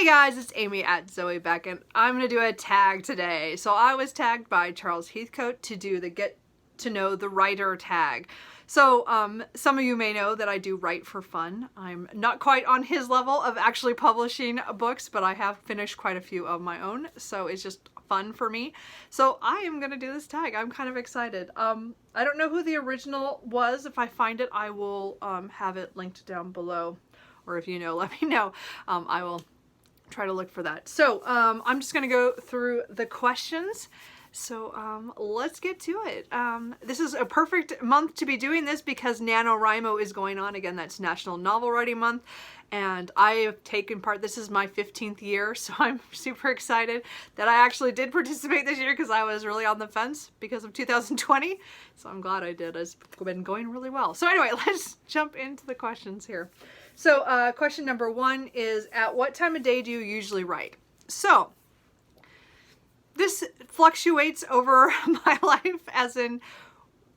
Hey guys, it's Amy at Zoe Beck, and I'm going to do a tag today. So I was tagged by Charles Heathcote to do the Get to Know the Writer tag. So some of you may know that I do write for fun. I'm not quite on his level of actually publishing books, but I have finished quite a few of my own, so it's just fun for me. So I am going to do this tag. I'm kind of excited. I don't know who the original was. If I find it, I will have it linked down below. Or if you know, let me know. I will try to look for that. So I'm just going to go through the questions. So let's get to it. This is a perfect month to be doing this because NaNoWriMo is going on. Again, that's National Novel Writing Month. And I have taken part, this is my 15th year, so I'm super excited that I actually did participate this year because I was really on the fence because of 2020. So I'm glad I did. It's been going really well. So anyway, let's jump into the questions here. So question number 1 is, at what time of day do you usually write? So this fluctuates over my life, as in,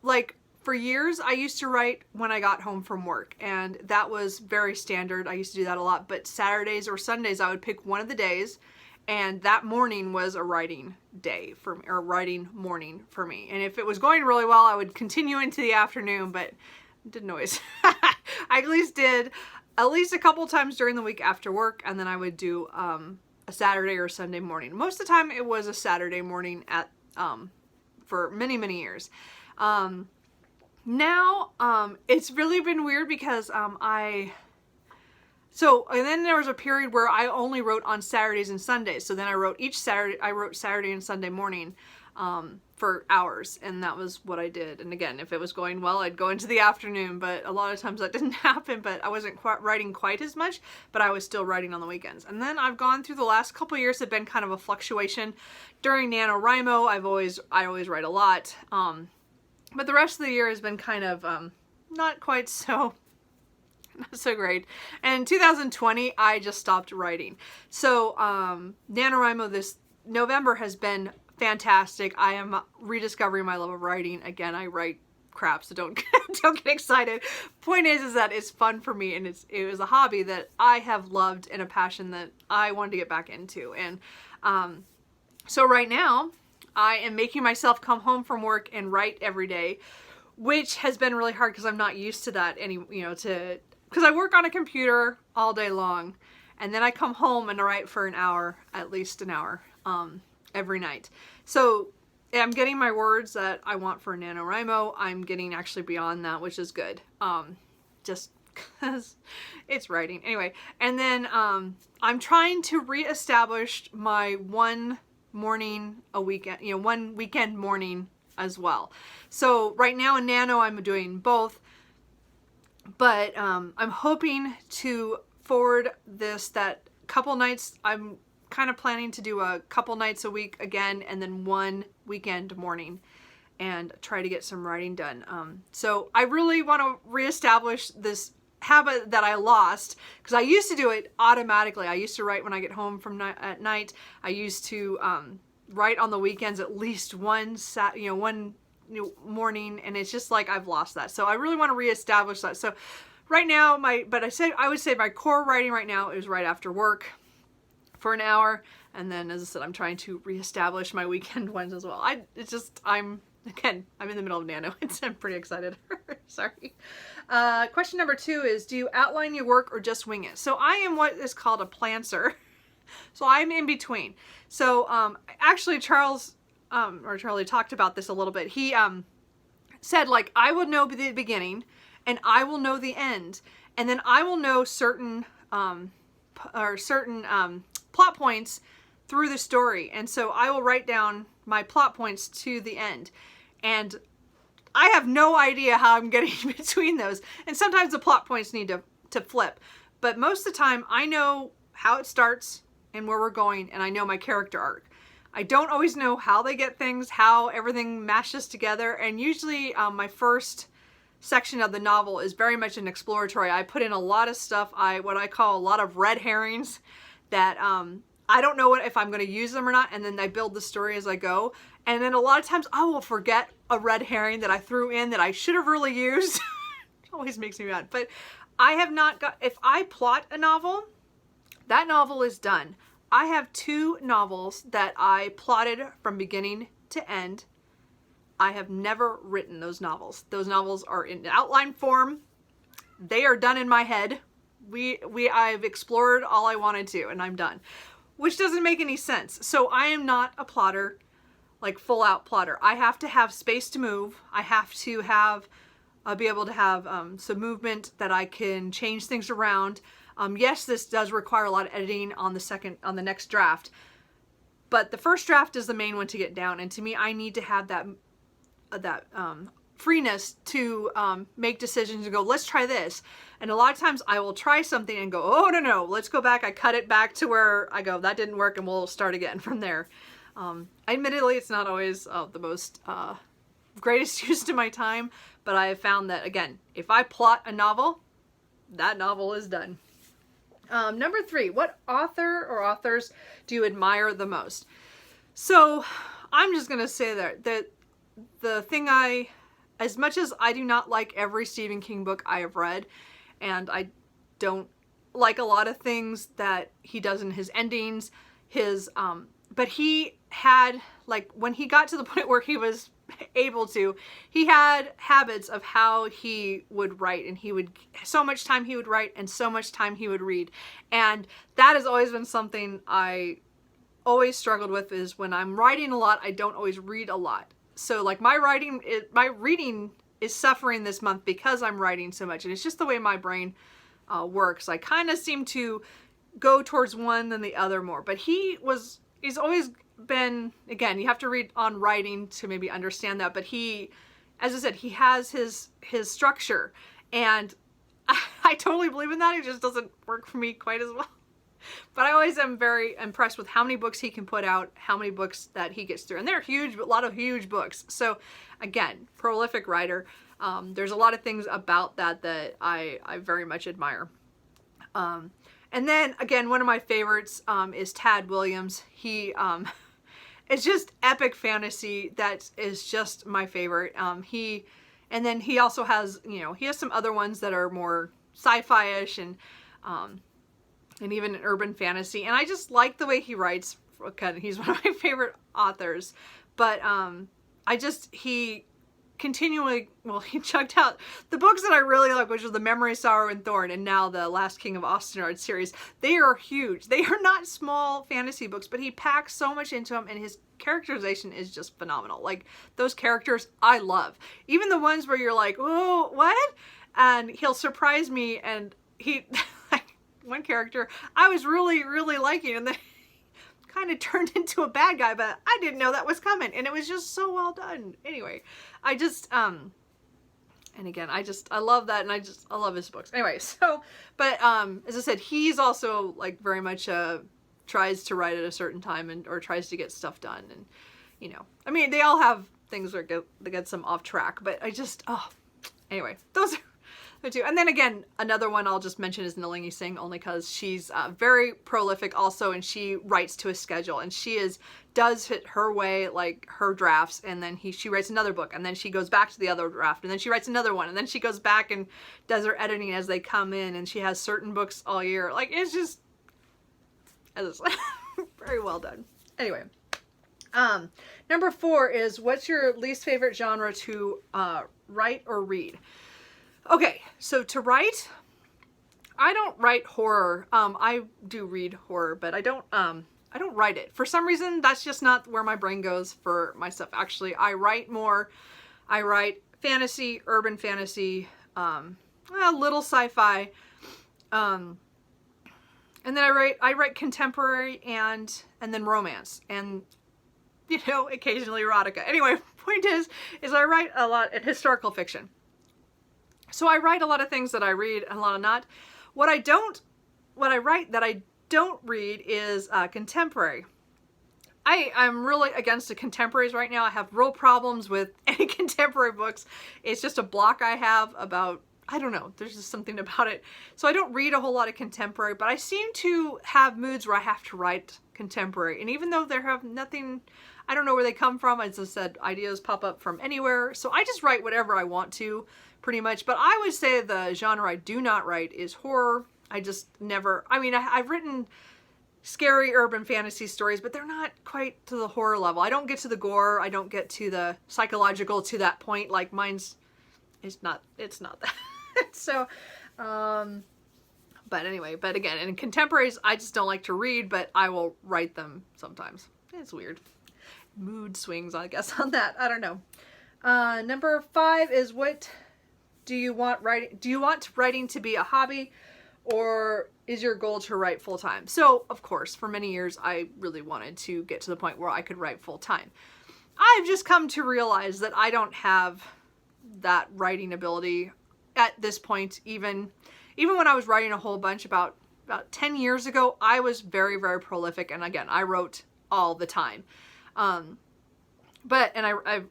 like, for years I used to write when I got home from work, and that was very standard. I used to do that a lot, but Saturdays or Sundays I would pick one of the days, and that morning was a writing day for me, or writing morning for me. And if it was going really well, I would continue into the afternoon, but it didn't always. I at least did at least a couple times during the week after work, and then I would do a Saturday or Sunday morning. Most of the time it was a Saturday morning at for many years. Now it's really been weird because and then there was a period where I only wrote on Saturdays and Sundays. So then I wrote Saturday and Sunday morning for hours, and that was what I did. And again, if it was going well, I'd go into the afternoon, but a lot of times that didn't happen. But I wasn't quite writing quite as much, but I was still writing on the weekends. And then I've gone through the last couple of years have been kind of a fluctuation. During NaNoWriMo, I always write a lot. But the rest of the year has been kind of not quite so great. And in 2020, I just stopped writing. So NaNoWriMo this November has been fantastic. I am rediscovering my love of writing. Again, I write crap, so don't get excited. Point is that it's fun for me, and it was a hobby that I have loved and a passion that I wanted to get back into. And so right now I am making myself come home from work and write every day, which has been really hard because I'm not used to that because I work on a computer all day long, and then I come home and I write for an hour, at least an hour, every night. So I'm getting my words that I want for NaNoWriMo. I'm getting actually beyond that, which is good. Just because it's writing. Anyway, and then I'm trying to reestablish my one morning a weekend, one weekend morning as well. So right now in Nano, I'm doing both, but I'm hoping to forward this that couple nights. I'm kind of planning to do a couple nights a week again, and then one weekend morning, and try to get some writing done. So I really want to reestablish this habit that I lost, because I used to do it automatically. I used to write when I get home from at night. I used to write on the weekends at least one morning, and it's just like I've lost that. So I really want to reestablish that. So right now I would say my core writing right now is right after work for an hour, and then, as I said, I'm trying to reestablish my weekend ones as well. I'm in the middle of Nano. I'm pretty excited. Sorry. Question number 2 is, do you outline your work or just wing it? So I am what is called a plancer. So I'm in between. So actually Charlie talked about this a little bit. He said, like, I will know the beginning and I will know the end, and then I will know certain plot points through the story, and so I will write down my plot points to the end, and I have no idea how I'm getting between those, and sometimes the plot points need to flip, but most of the time I know how it starts and where we're going, and I know my character arc. I don't always know how they get things, how everything mashes together, and usually my first section of the novel is very much an exploratory. I put in a lot of stuff, what I call a lot of red herrings, that I don't know if I'm going to use them or not, and then I build the story as I go. And then a lot of times I will forget a red herring that I threw in that I should have really used. It always makes me mad. But I have not got, if I plot a novel, That novel is done. I have 2 novels that I plotted from beginning to end. I have never written those novels. Those novels are in outline form. They are done in my head. I've explored all I wanted to, and I'm done. Which doesn't make any sense. So I am not a plotter, like full out plotter. I have to have space to move. I have to have, be able to have some movement that I can change things around. Yes, this does require a lot of editing on the next draft, but the first draft is the main one to get down. And to me, I need to have that freeness to make decisions and go, let's try this. And a lot of times I will try something and go, oh, no, let's go back. I cut it back to where I go, that didn't work, and we'll start again from there. Admittedly, it's not always the most greatest use to my time, but I have found that, again, if I plot a novel, that novel is done. Number 3, what author or authors do you admire the most? So I'm just going to say that the thing as much as I do not like every Stephen King book I have read, and I don't like a lot of things that he does in his endings, but he had, like, when he got to the point where he was able to, he had habits of how he would write, and so much time he would write and so much time he would read. And that has always been something I always struggled with, is when I'm writing a lot, I don't always read a lot. So like my reading is suffering this month because I'm writing so much, and it's just the way my brain works. I kind of seem to go towards one than the other more, but he's always been, again, you have to read on writing to maybe understand that, but he, as I said, he has his structure, and I totally believe in that. It just doesn't work for me quite as well. But I always am very impressed with how many books he can put out, how many books that he gets through. And they're huge, a lot of huge books. So again, prolific writer. There's a lot of things about that I very much admire. And then again, one of my favorites is Tad Williams. It's just epic fantasy that is just my favorite. And then he also has, he has some other ones that are more sci-fi-ish and even urban fantasy. And I just like the way he writes. He's one of my favorite authors. But he continually, he chucked out the books that I really like, which are The Memory, Sorrow, and Thorn, and now the Last King of Ostenard series. They are huge. They are not small fantasy books, but he packs so much into them, and his characterization is just phenomenal. Like, those characters I love. Even the ones where you're like, oh, what? And he'll surprise me, and like, one character I was really, really liking, and then kind of turned into a bad guy, but I didn't know that was coming, and it was just so well done. Anyway, I just and again, I love that, and I love his books. Anyway, so, but as I said, he's also like very much tries to write at a certain time or tries to get stuff done, and I mean, they all have things that get some off track, but anyway, those are the two. And then again, another one I'll just mention is Nalini Singh, only because she's very prolific also, and she writes to a schedule, and she does hit her way, like her drafts, and then she writes another book, and then she goes back to the other draft, and then she writes another one, and then she goes back and does her editing as they come in, and she has certain books all year. Like, it's just very well done. Anyway, number 4 is, what's your least favorite genre to write or read? Okay, so to write, I don't write horror. I do read horror, but I don't write it. For some reason, that's just not where my brain goes for my stuff. Actually, I write fantasy, urban fantasy, a little sci-fi, and then I write contemporary and then romance, and occasionally erotica. Anyway, point is I write a lot in historical fiction. So I write a lot of things that I read and a lot of not. What I write that I don't read is contemporary. I'm really against the contemporaries right now. I have real problems with any contemporary books. It's just a block I have about, I don't know, there's just something about it. So I don't read a whole lot of contemporary, but I seem to have moods where I have to write contemporary. And even though there have nothing, I don't know where they come from. As I said, ideas pop up from anywhere. So I just write whatever I want to, pretty much. But I would say the genre I do not write is horror, I just never, I mean, I've written scary urban fantasy stories, but they're not quite to the horror level. I don't get to the gore. I don't get to the psychological to that point. Like mine's, it's not that. So, but anyway, but again, in contemporaries, I just don't like to read, but I will write them sometimes. It's weird. Mood swings, I guess, on that. I don't know. Number 5 is, what do you want writing? Do you want writing to be a hobby, or is your goal to write full time? So, of course, for many years, I really wanted to get to the point where I could write full time. I've just come to realize that I don't have that writing ability at this point. Even when I was writing a whole bunch about 10 years ago, I was very, very prolific. And again, I wrote all the time. But I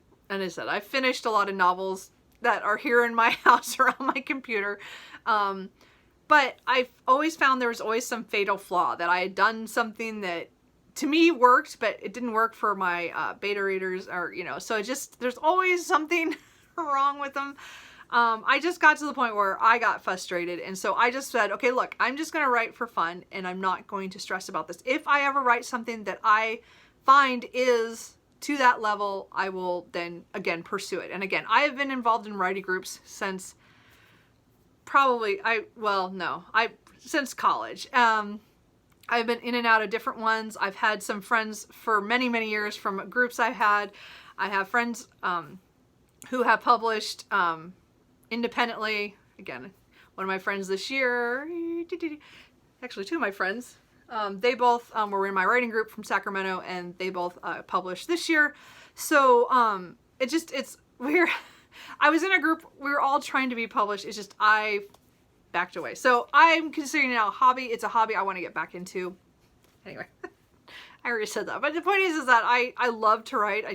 said, I finished a lot of novels that are here in my house or on my computer. But I've always found there was always some fatal flaw, that I had done something that to me worked, but it didn't work for my beta readers, or, you know, so there's always something wrong with them. I just got to the point where I got frustrated. And so I just said, okay, look, I'm just going to write for fun, and I'm not going to stress about this. If I ever write something that I find is to that level, I will then again pursue it. And again, I have been involved in writing groups since since college. I've been in and out of different ones. I've had some friends for many, many years from groups I've had. I have friends who have published independently. Again, one of my friends this year, actually 2 of my friends, they both were in my writing group from Sacramento, and they both published this year. So it's weird. I was in a group, we were all trying to be published. It's just, I backed away. So I'm considering it now a hobby. It's a hobby I want to get back into. Anyway, I already said that. But the point is that I love to write.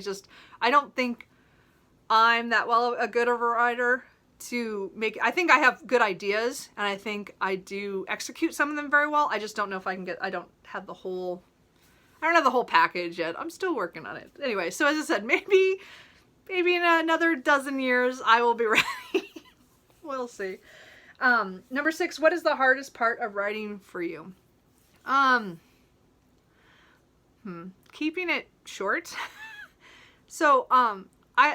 I don't think I'm that good of a writer to make, I think I have good ideas, and I think I do execute some of them very well. I just don't know if I can I don't have the whole package yet. I'm still working on it. Anyway, so as I said, maybe in another dozen years, I will be ready. We'll see. Number 6, what is the hardest part of writing for you? Keeping it short. So,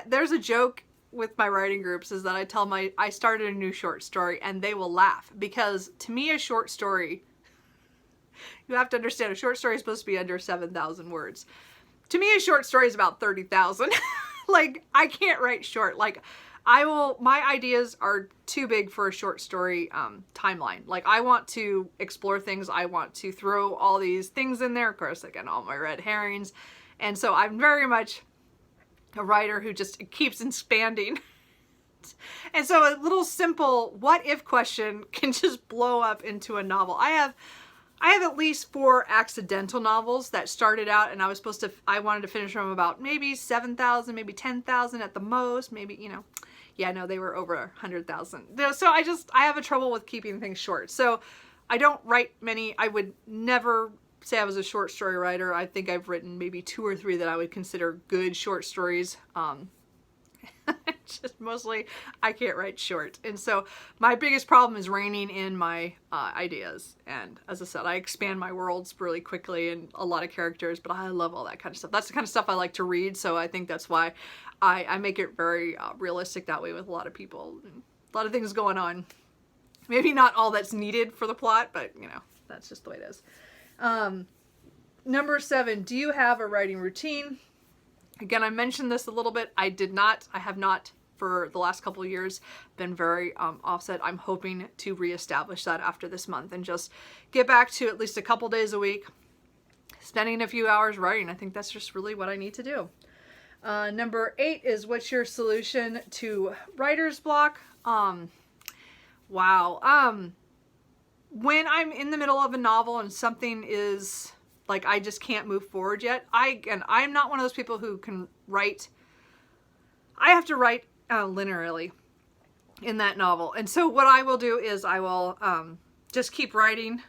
there's a joke with my writing groups, is that I started a new short story, and they will laugh, because to me, a short story, you have to understand, a short story is supposed to be under 7,000 words. To me, a short story is about 30,000. Like, I can't write short. Like, my ideas are too big for a short story timeline. Like, I want to explore things. I want to throw all these things in there. Of course, again, all my red herrings. And so I'm very much a writer who just keeps expanding. And so a little simple what if question can just blow up into a novel. I have at least 4 accidental novels that started out, and I wanted to finish them about maybe 7,000, maybe 10,000 at the most, maybe, you know. Yeah, no, they were over 100,000. So I have a trouble with keeping things short. So I don't write many. I would never say I was a short story writer. I think I've written maybe 2 or 3 that I would consider good short stories. Just mostly I can't write short. And so my biggest problem is reining in my ideas. And as I said, I expand my worlds really quickly and a lot of characters, but I love all that kind of stuff. That's the kind of stuff I like to read. So I think that's why I make it very realistic that way, with a lot of people, and a lot of things going on. Maybe not all that's needed for the plot, but you know, that's just the way it is. Number 7, do you have a writing routine? Again, I mentioned this a little bit. I have not for the last couple of years been very offset. I'm hoping to reestablish that after this month and just get back to at least a couple days a week, spending a few hours writing. I think that's just really what I need to do. Number 8 is, what's your solution to writer's block? Wow. When I'm in the middle of a novel and something is like, I just can't move forward yet. I'm not one of those people who can write. I have to write linearly in that novel. And so what I will do is I will just keep writing.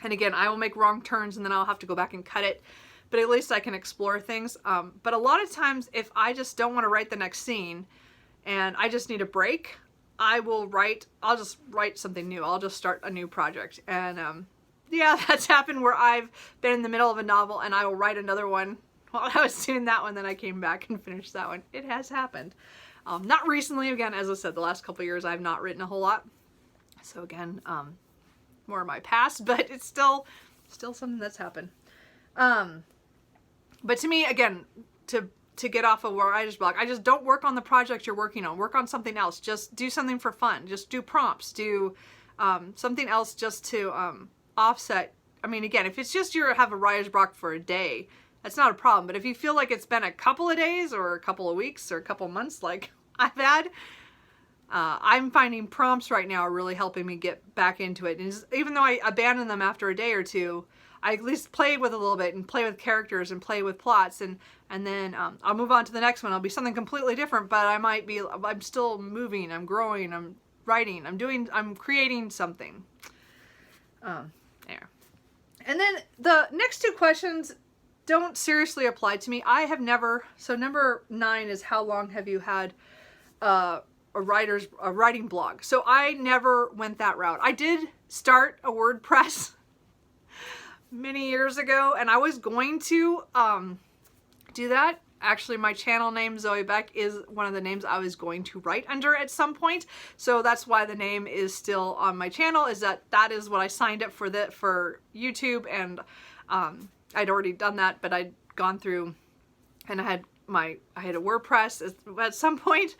And again, I will make wrong turns, and then I'll have to go back and cut it. But at least I can explore things. But a lot of times, if I just don't want to write the next scene and I just need a break, I'll just write something new. I'll just start a new project. And yeah, that's happened where I've been in the middle of a novel and I will write another one while I was doing that one, then I came back and finished that one. It has happened. Not recently, again, as I said, the last couple of years I've not written a whole lot. So again, more of my past, but it's still something that's happened. But to me, again, to get off of writer's block, I just don't work on the project you're working on. Work on something else. Just do something for fun. Just do prompts. Do something else just to offset. I mean, again, if it's just you have a writer's block for a day, that's not a problem. But if you feel like it's been a couple of days or a couple of weeks or a couple of months like I've had, I'm finding prompts right now are really helping me get back into it. And even though I abandon them after a day or two, I at least play with a little bit and play with characters and play with plots, and then I'll move on to the next one. It'll be something completely different, but I'm still moving, I'm growing, I'm writing, I'm creating something. There. And then the next two questions don't seriously apply to me. I have never, so number 9 is how long have you had a writing blog? So I never went that route. I did start a WordPress many years ago, and I was going to do that. Actually, my channel name, Zoe Beck, is one of the names I was going to write under at some point. So that's why the name is still on my channel, is that is what I signed up for YouTube, and I'd already done that, but I'd gone through and I had a WordPress at some point,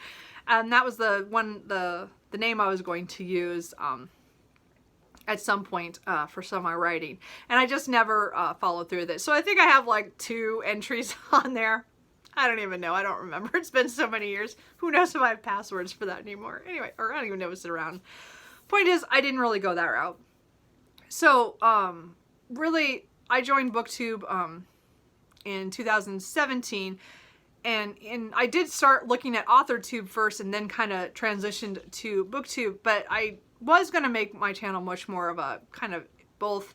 and that was the name I was going to use at some point for some of my writing, and I just never followed through with it. So I think I have like 2 entries on there. I don't even know. I don't remember. It's been so many years. Who knows if I have passwords for that anymore? Anyway, or I don't even know if it's around. Point is, I didn't really go that route. So really, I joined BookTube in 2017, and I did start looking at AuthorTube first and then kind of transitioned to BookTube, but I was going to make my channel much more of a kind of both,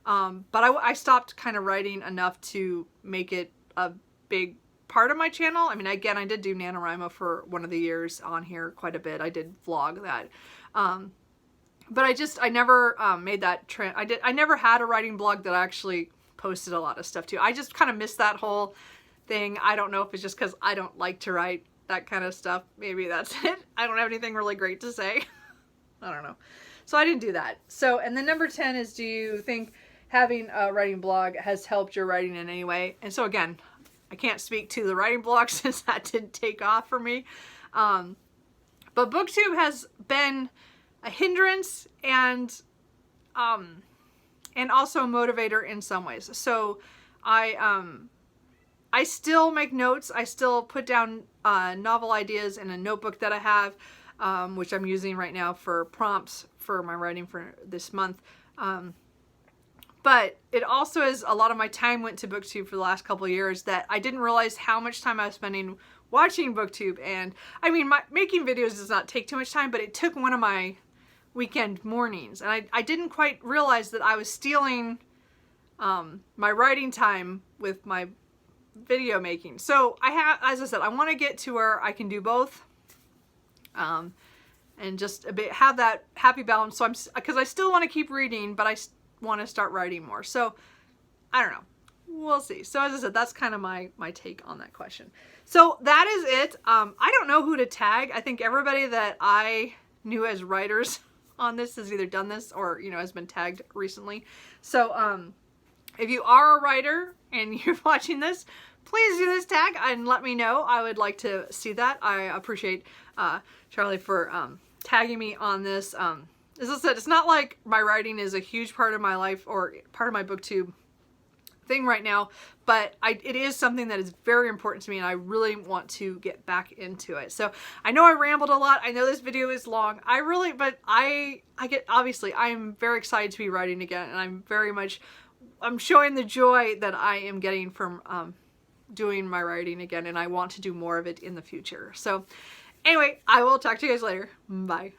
but I stopped kind of writing enough to make it a big part of my channel. I mean, again, I did do NaNoWriMo for one of the years on here quite a bit. I did vlog that. But I never made that I never had a writing blog that I actually posted a lot of stuff to. I just kind of missed that whole thing. I don't know if it's just because I don't like to write that kind of stuff. Maybe that's it. I don't have anything really great to say. I don't know. So I didn't do that. So, and then number 10 is, do you think having a writing blog has helped your writing in any way? And so again, I can't speak to the writing blog since that didn't take off for me. But BookTube has been a hindrance and also a motivator in some ways. So I still make notes. I still put down novel ideas in a notebook that I have, which I'm using right now for prompts for my writing for this month. But it also is a lot of my time went to BookTube for the last couple of years that I didn't realize how much time I was spending watching BookTube. And I mean, making videos does not take too much time, but it took one of my weekend mornings. And I didn't quite realize that I was stealing my writing time with my video making. So as I said, I want to get to where I can do both. And just a bit have that happy balance. So because I still want to keep reading, but I want to start writing more. So I don't know. We'll see. So as I said, that's kind of my take on that question. So that is it. I don't know who to tag. I think everybody that I knew as writers on this has either done this or, has been tagged recently. So if you are a writer and you're watching this, please do this tag and let me know. I would like to see that. I appreciate Charlie for tagging me on this. As I said, it's not like my writing is a huge part of my life or part of my BookTube thing right now, but it is something that is very important to me, and I really want to get back into it. So I know I rambled a lot. I know this video is long. Obviously I'm very excited to be writing again, and I'm showing the joy that I am getting from doing my writing again, and I want to do more of it in the future. So anyway, I will talk to you guys later. Bye.